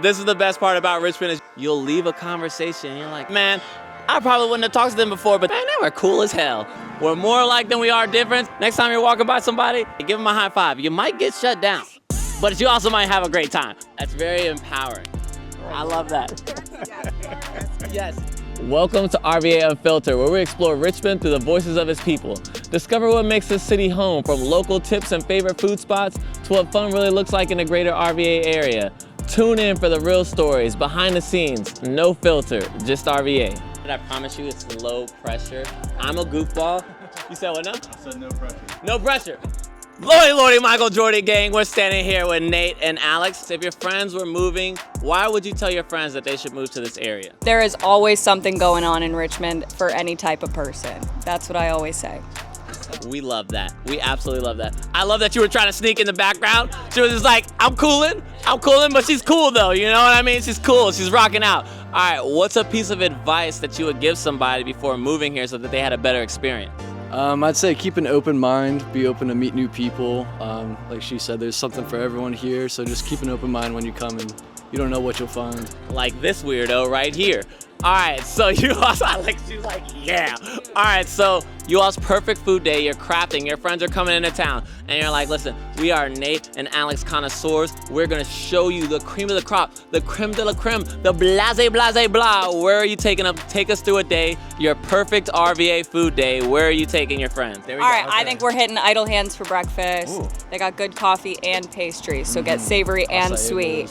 This is the best part about Richmond is you'll leave a conversation and you're like, man, I probably wouldn't have talked to them before, but man, they were cool as hell. We're more alike than we are different. Next time you're walking by somebody, give them a high five. You might get shut down, but you also might have a great time. That's very empowering. I love that. Yes. Welcome to RVA Unfiltered, where we explore Richmond through the voices of its people. Discover what makes this city home, from local tips and favorite food spots to what fun really looks like in the greater RVA area. Tune in for the real stories, behind the scenes, no filter, just RVA. I promise you it's low pressure. I'm a goofball. You said what now? I said no pressure. No pressure. Lordy, Michael Jordan gang, we're standing here with Nate and Alex. If your friends were moving, why would you tell your friends that they should move to this area? There is always something going on in Richmond for any type of person. That's what I always say. We love that. We absolutely love that. I love that you were trying to sneak in the background. She was just like, I'm cooling, but she's cool though, you know what I mean? She's cool, she's rocking out. All right, what's a piece of advice that you would give somebody before moving here so that they had a better experience? I'd say keep an open mind, be open to meet new people. Like she said, there's something for everyone here, so just keep an open mind when you come, and you don't know what you'll find. Like this weirdo right here. All right, so you also, she's like, yeah. All right, so you all's perfect food day, you're crafting, your friends are coming into town, and you're like, listen, we are Nate and Alex connoisseurs. We're gonna show you the cream of the crop, the creme de la creme, the blase blah. Where are you taking them? Take us through a day, your perfect RVA food day. Where are you taking your friends? There we All go. right, Okay. I think we're hitting Idle Hands for breakfast. Ooh. They got good coffee and pastries, so get savory and sweet.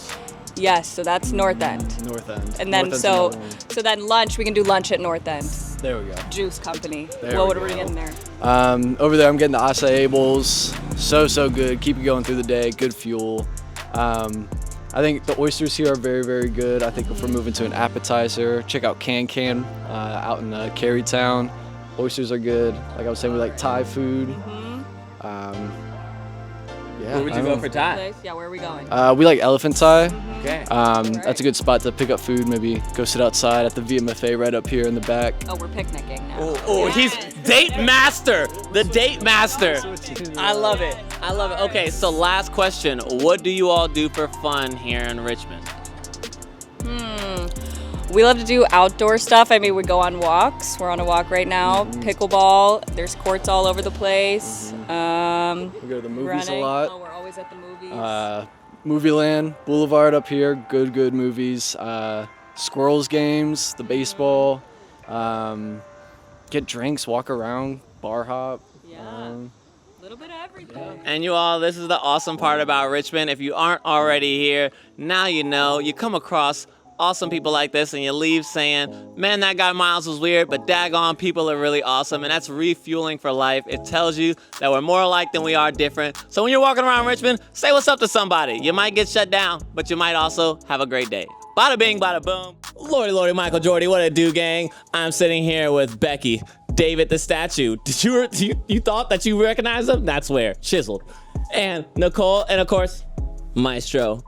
Yes, so that's North End. North End. And then North End's so another one. so then lunch, we can do lunch at North End. There we go. Juice Company. There What we are we go. getting there? Over there I'm getting the acai bowls. So good. Keep you going through the day. Good fuel. I think the oysters here are very, very good. I think if we're moving to an appetizer, check out Can out in Carytown. Oysters are good. Like I was saying, we like Thai food. Yeah. Where would you go for Thai? Place? Yeah, where are we going? We like Elephant Thai. Okay. That's a good spot to pick up food. Maybe go sit outside at the VMFA right up here in the back. Oh, we're picnicking now. Oh, he's date master, the date master. I love it. I love it. Okay, so last question. What do you all do for fun here in Richmond? We love to do outdoor stuff. I mean, we go on walks. We're on a walk right now. Pickleball. There's courts all over the place. We go to the movies Running. a lot. Oh, we're always at the movies. Movie Land, Boulevard up here, good movies. Squirrels games, the baseball. Get drinks, walk around, bar hop. Yeah. A little bit of everything. And you all, this is the awesome part about Richmond. If you aren't already here, now you know. You come across awesome people like this and you leave saying, man, that guy Miles was weird, but daggone, people are really awesome. And that's refueling for life. It tells you that we're more alike than we are different. So when you're walking around Richmond, say what's up to somebody. You might get shut down, but you might also have a great day. Bada bing, bada boom. Lordy, Michael Jordy, what it do, gang? I'm sitting here with Becky, David the statue. You thought that you recognized him? That's where, chiseled. And Nicole, and of course, Maestro.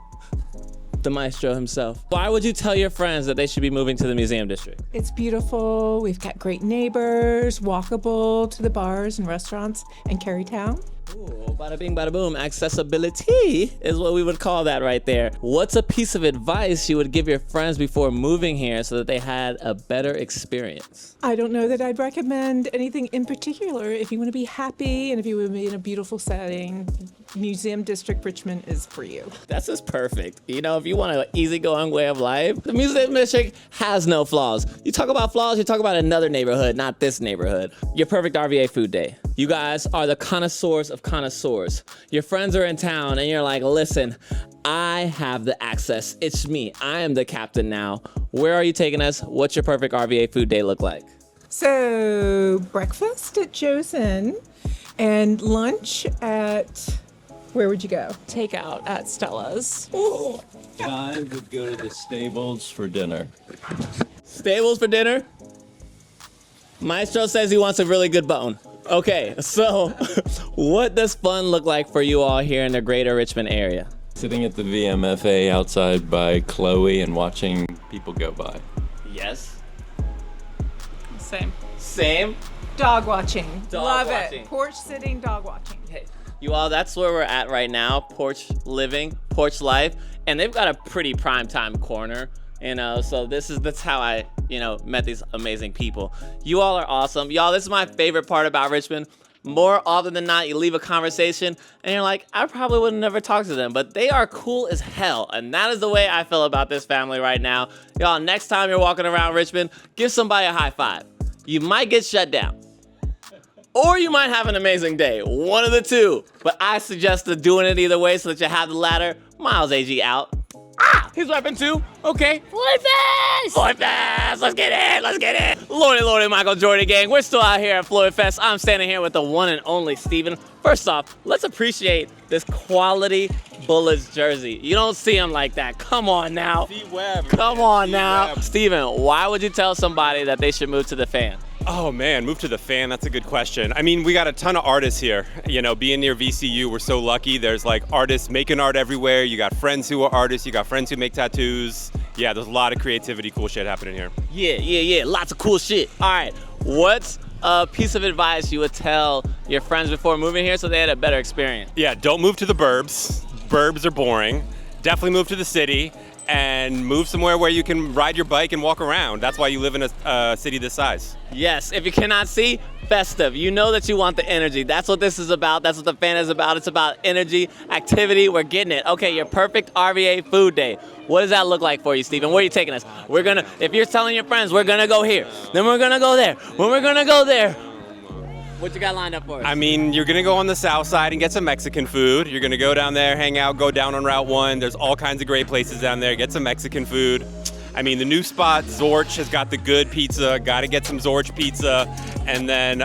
The maestro himself. Why would you tell your friends that they should be moving to the museum district? It's beautiful. We've got great neighbors, walkable to the bars and restaurants in Carytown. Ooh, bada bing, bada boom. Accessibility is what we would call that right there. What's a piece of advice you would give your friends before moving here so that they had a better experience? I don't know that I'd recommend anything in particular. If you want to be happy and if you want to be in a beautiful setting, Museum District Richmond is for you. That's just perfect. You know, if you want an easygoing way of life, the museum district has no flaws. You talk about flaws, you talk about another neighborhood, not this neighborhood. Your perfect RVA food day. You guys are the connoisseurs of connoisseurs. Your friends are in town and you're like, listen, I have the access. It's me. I am the captain now. Where are you taking us? What's your perfect RVA food day look like? So breakfast at Joe's Inn and lunch at, where would you go? Takeout at Stella's. I would go to the stables for dinner. Stables for dinner? Maestro says he wants a really good bone. Okay, so what does fun look like for you all here in the greater Richmond area? Sitting at the VMFA outside by Chloe and watching people go by. Yes. Same. Same? Dog watching. Dog Love watching. it. Porch sitting, dog watching. Hey, You all, that's where we're at right now. Porch living, porch life, and they've got a pretty prime time corner. So that's how I, met these amazing people. You all are awesome. Y'all, this is my favorite part about Richmond. More often than not, you leave a conversation and you're like, I probably would have never talked to them, but they are cool as hell. And that is the way I feel about this family right now. Y'all, next time you're walking around Richmond, give somebody a high five. You might get shut down. Or you might have an amazing day. One of the two. But I suggest doing it either way so that you have the ladder. Miles AG out. He's weapon too. Okay. Floyd Fest! Floyd Fest! Let's get it! Lordy, Michael Jordan gang. We're still out here at Floyd Fest. I'm standing here with the one and only Steven. First off, let's appreciate this quality Bullets jersey. You don't see him like that. Come on now. Come on now. Steven, why would you tell somebody that they should move to the Fan? Oh man, move to the Fan, that's a good question. I mean, we got a ton of artists here. Being near VCU, we're so lucky. There's like artists making art everywhere. You got friends who are artists, you got friends who make tattoos. Yeah, there's a lot of creativity, cool shit happening here. Yeah, lots of cool shit. All right, what's a piece of advice you would tell your friends before moving here so they had a better experience? Yeah, don't move to the burbs. Burbs are boring. Definitely move to the city and move somewhere where you can ride your bike and walk around. That's why you live in a city this size. Yes, if you cannot see, festive. You know that you want the energy. That's what this is about. That's what the Fan is about. It's about energy, activity. We're getting it. Okay, your perfect RVA food day. What does that look like for you, Steven? Where are you taking us? If you're telling your friends, we're gonna go here, then we're gonna go there. When we're gonna go there, what you got lined up for us? I mean, you're gonna go on the south side and get some Mexican food. You're gonna go down there, hang out, go down on Route 1. There's all kinds of great places down there. Get some Mexican food. I mean, the new spot, Zorch, has got the good pizza. Gotta get some Zorch pizza. And then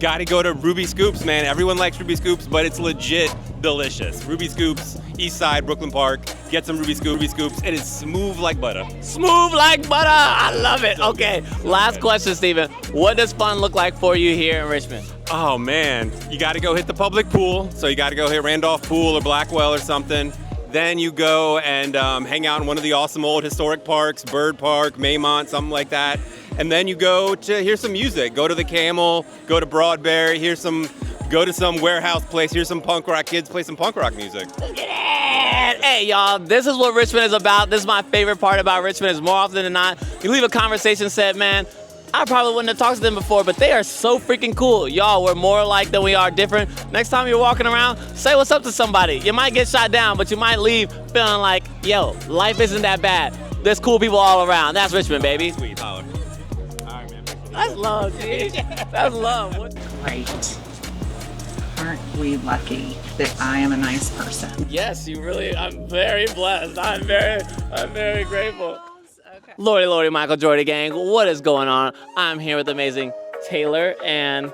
gotta go to Ruby Scoops, man. Everyone likes Ruby Scoops, but it's legit delicious. Ruby Scoops, East Side, Brooklyn Park. Get some Ruby Scoops. It is smooth like butter. Smooth like butter. I love it. Okay, last question, Steven. What does fun look like for you here in Richmond? Oh man, you gotta go hit the public pool. So you gotta go hit Randolph Pool or Blackwell or something. Then you go and hang out in one of the awesome old historic parks, Bird Park, Maymont, something like that. And then you go to hear some music. Go to the Camel, go to Broadberry, go to some warehouse place, hear some punk rock kids play some punk rock music. Hey, y'all, this is what Richmond is about. This is my favorite part about Richmond is more often than not, you leave a conversation said, man, I probably wouldn't have talked to them before, but they are so freaking cool. Y'all, we're more alike than we are different. Next time you're walking around, say what's up to somebody. You might get shot down, but you might leave feeling like, yo, life isn't that bad. There's cool people all around. That's Richmond, baby. Sweet, holler. All right, man. That's love, dude. That's love. Great. Aren't we lucky that I am a nice person? Yes, I'm very blessed. I'm very grateful. Lordy, Michael Jordan gang, what is going on? I'm here with amazing Taylor and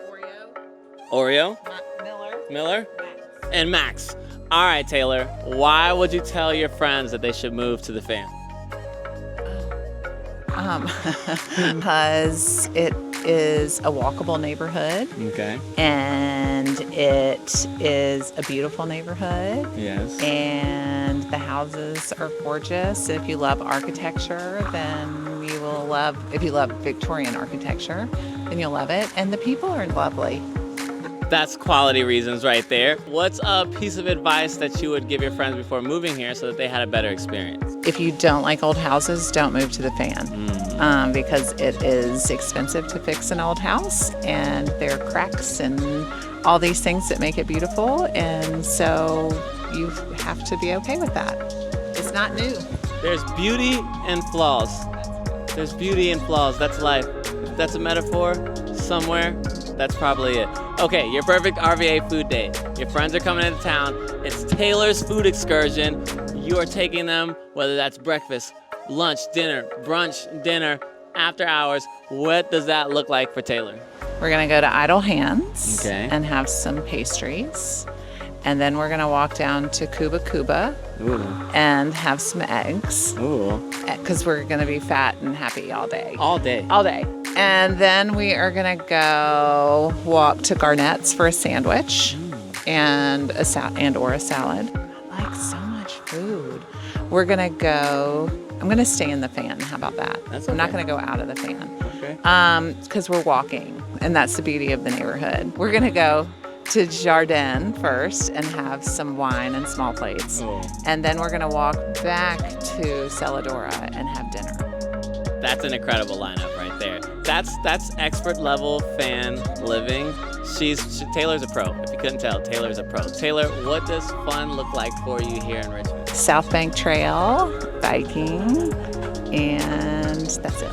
Oreo, Miller, and Max. All right, Taylor, why would you tell your friends that they should move to the Fan? Because it is a walkable neighborhood. Okay. And it is a beautiful neighborhood. Yes. And the houses are gorgeous. If you love architecture, then you will love, if you love Victorian architecture, then you'll love it. And the people are lovely. That's quality reasons right there. What's a piece of advice that you would give your friends before moving here so that they had a better experience? If you don't like old houses, don't move to the Fan. Because it is expensive to fix an old house, and there are cracks and all these things that make it beautiful, and so you have to be okay with that. It's not new. There's beauty and flaws. There's beauty and flaws. That's life. If that's a metaphor somewhere, that's probably it. Okay, your perfect RVA food day. Your friends are coming into town. It's Taylor's food excursion. You are taking them, whether that's breakfast, lunch, dinner, brunch, dinner, after hours. What does that look like for Taylor? We're gonna go to Idle Hands Okay. and have some pastries. And then we're gonna walk down to Cuba Cuba Ooh. and have some eggs. Ooh. Because we're gonna be fat and happy all day. All day. All day. And then we are gonna go walk to Garnett's for a sandwich and or a salad. I like so much food. We're gonna go. I'm gonna stay in the Fan. How about that? That's I'm not okay. gonna go out of the Fan. Okay. Because we're walking, and that's the beauty of the neighborhood. We're gonna go to Jardin first and have some wine and small plates. And then we're going to walk back to Celadora and have dinner. That's an incredible lineup right there. That's expert level fan living. Taylor's a pro. If you couldn't tell, Taylor's a pro. Taylor, what does fun look like for you here in Richmond? South Bank Trail, biking, and that's it.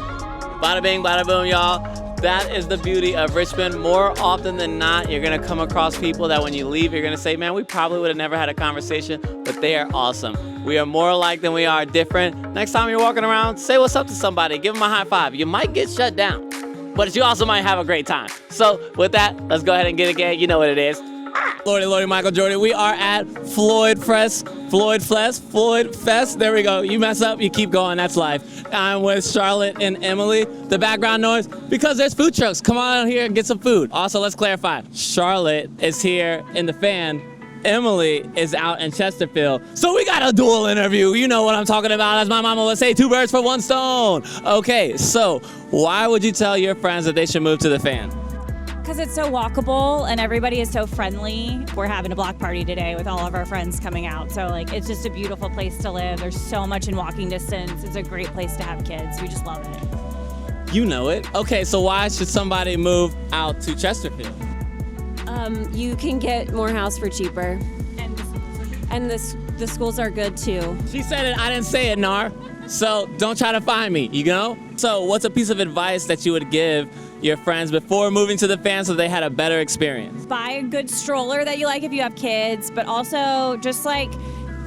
Bada bing, bada boom, y'all. That is the beauty of Richmond. More often than not, you're gonna come across people that when you leave, you're gonna say, man, we probably would have never had a conversation, but they are awesome. We are more alike than we are different. Next time you're walking around, say what's up to somebody, give them a high five. You might get shut down, but you also might have a great time. So with that, let's go ahead and get it again. You know what it is. Lordy, Michael Jordan. We are at Floyd Fest. There we go. You mess up, you keep going. That's life. I'm with Charlotte and Emily. The background noise, because there's food trucks. Come on out here and get some food. Also, let's clarify. Charlotte is here in the fan. Emily is out in Chesterfield. So we got a dual interview. You know what I'm talking about. As my mama would say, 2 birds for 1 stone. Okay, so why would you tell your friends that they should move to the fan? Because it's so walkable and everybody is so friendly. We're having a block party today with all of our friends coming out. So it's just a beautiful place to live. There's so much in walking distance. It's a great place to have kids. We just love it. You know it. Okay, so why should somebody move out to Chesterfield? You can get more house for cheaper. And the schools are good too. She said it, I didn't say it, Nar. So don't try to find me, you know? So what's a piece of advice that you would give your friends before moving to the fan so they had a better experience? Buy a good stroller that you like if you have kids, but also just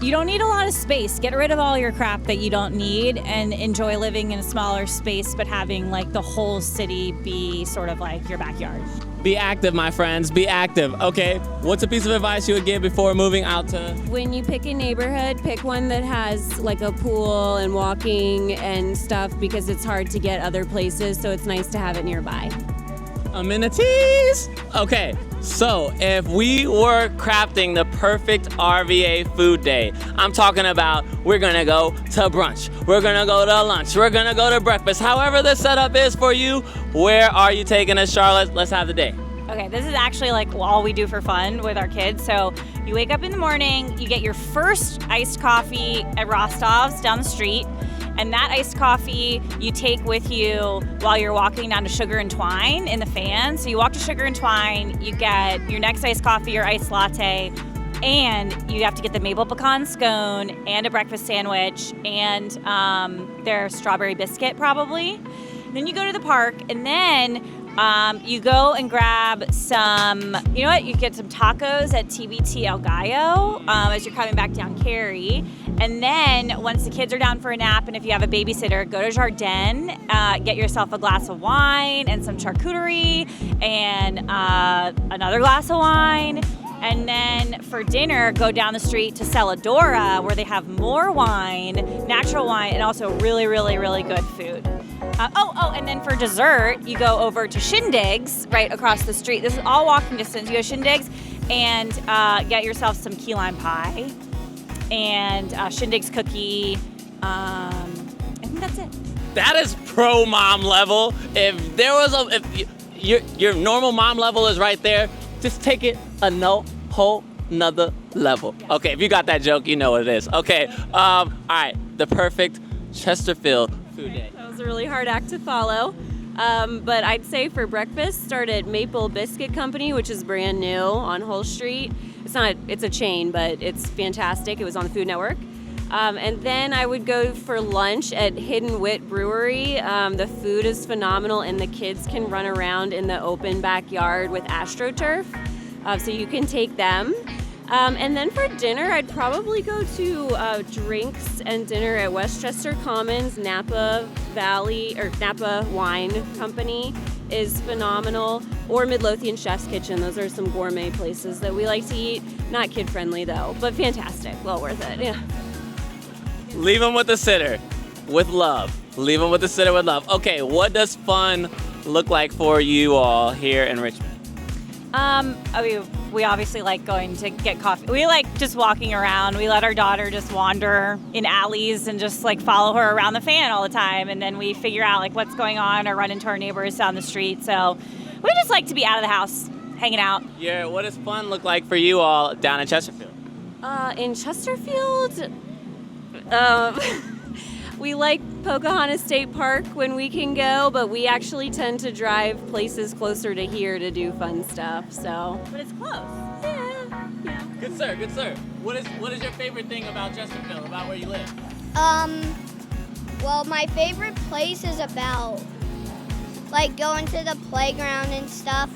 you don't need a lot of space. Get rid of all your crap that you don't need and enjoy living in a smaller space, but having the whole city be sort of like your backyard. Be active, my friends, be active. Okay, what's a piece of advice you would give before moving out to? When you pick a neighborhood, pick one that has a pool and walking and stuff, because it's hard to get other places, so it's nice to have it nearby. Amenities. Okay, so if we were crafting the perfect RVA food day, I'm talking about we're gonna go to brunch, we're gonna go to lunch, we're gonna go to breakfast. However the setup is for you, where are you taking us, Charlotte? Let's have the day. Okay, this is actually all we do for fun with our kids. So you wake up in the morning, you get your first iced coffee at Rostov's down the street. And that iced coffee you take with you while you're walking down to Sugar and Twine in the fan. So you walk to Sugar and Twine, you get your next iced coffee or iced latte, and you have to get the maple pecan scone and a breakfast sandwich and their strawberry biscuit probably. Then you go to the park, and then you go and grab some, you know what, you get some tacos at TBT El Gallo as you're coming back down Cary. And then once the kids are down for a nap, and if you have a babysitter, go to Jardin, get yourself a glass of wine and some charcuterie and another glass of wine. And then for dinner, go down the street to Celadora, where they have more wine, natural wine, and also really, really, really good food. And then for dessert, you go over to Shindig's right across the street. This is all walking distance. You go to Shindig's and get yourself some key lime pie and Shindig's cookie. I think that's it. That is pro mom level. If there was if your normal mom level is right there, just take it a whole nother level. Okay, if you got that joke, you know what it is. Okay, all right, the perfect Chesterfield food day. That was a really hard act to follow. But I'd say for breakfast, start at Maple Biscuit Company, which is brand new on Hull Street. It's a chain, but it's fantastic. It was on the Food Network. And then I would go for lunch at Hidden Wit Brewery. The food is phenomenal, and the kids can run around in the open backyard with AstroTurf. So you can take them. And then for dinner, I'd probably go to drinks and dinner at Westchester Commons. Napa Valley, or Napa Wine Company is phenomenal. Or Midlothian Chef's Kitchen. Those are some gourmet places that we like to eat. Not kid-friendly, though, but fantastic. Well worth it, yeah. Leave them with the sitter with love. Leave them with the sitter with love. Okay, what does fun look like for you all here in Richmond? We obviously like going to get coffee. We like just walking around. We let our daughter just wander in alleys and just follow her around the fan all the time. And then we figure out what's going on or run into our neighbors down the street. So we just like to be out of the house, hanging out. Yeah, what does fun look like for you all down in Chesterfield? In Chesterfield, we like Pocahontas State Park when we can go, but we actually tend to drive places closer to here to do fun stuff. So, But it's close. yeah. Good sir, good sir. What is your favorite thing about Chesterfield, about where you live? Well, my favorite place is about like going to the playground and stuff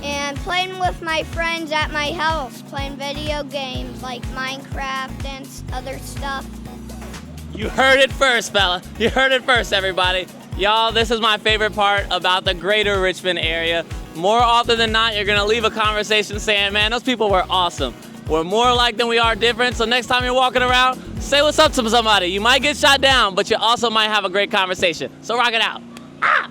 and playing with my friends at my house, playing video games like Minecraft and other stuff. You heard it first, fella. You heard it first, everybody. Y'all, this is my favorite part about the greater Richmond area. More often than not, you're gonna leave a conversation saying, man, those people were awesome. We're more alike than we are different, so next time you're walking around, say what's up to somebody. You might get shot down, but you also might have a great conversation. So rock it out. Ah!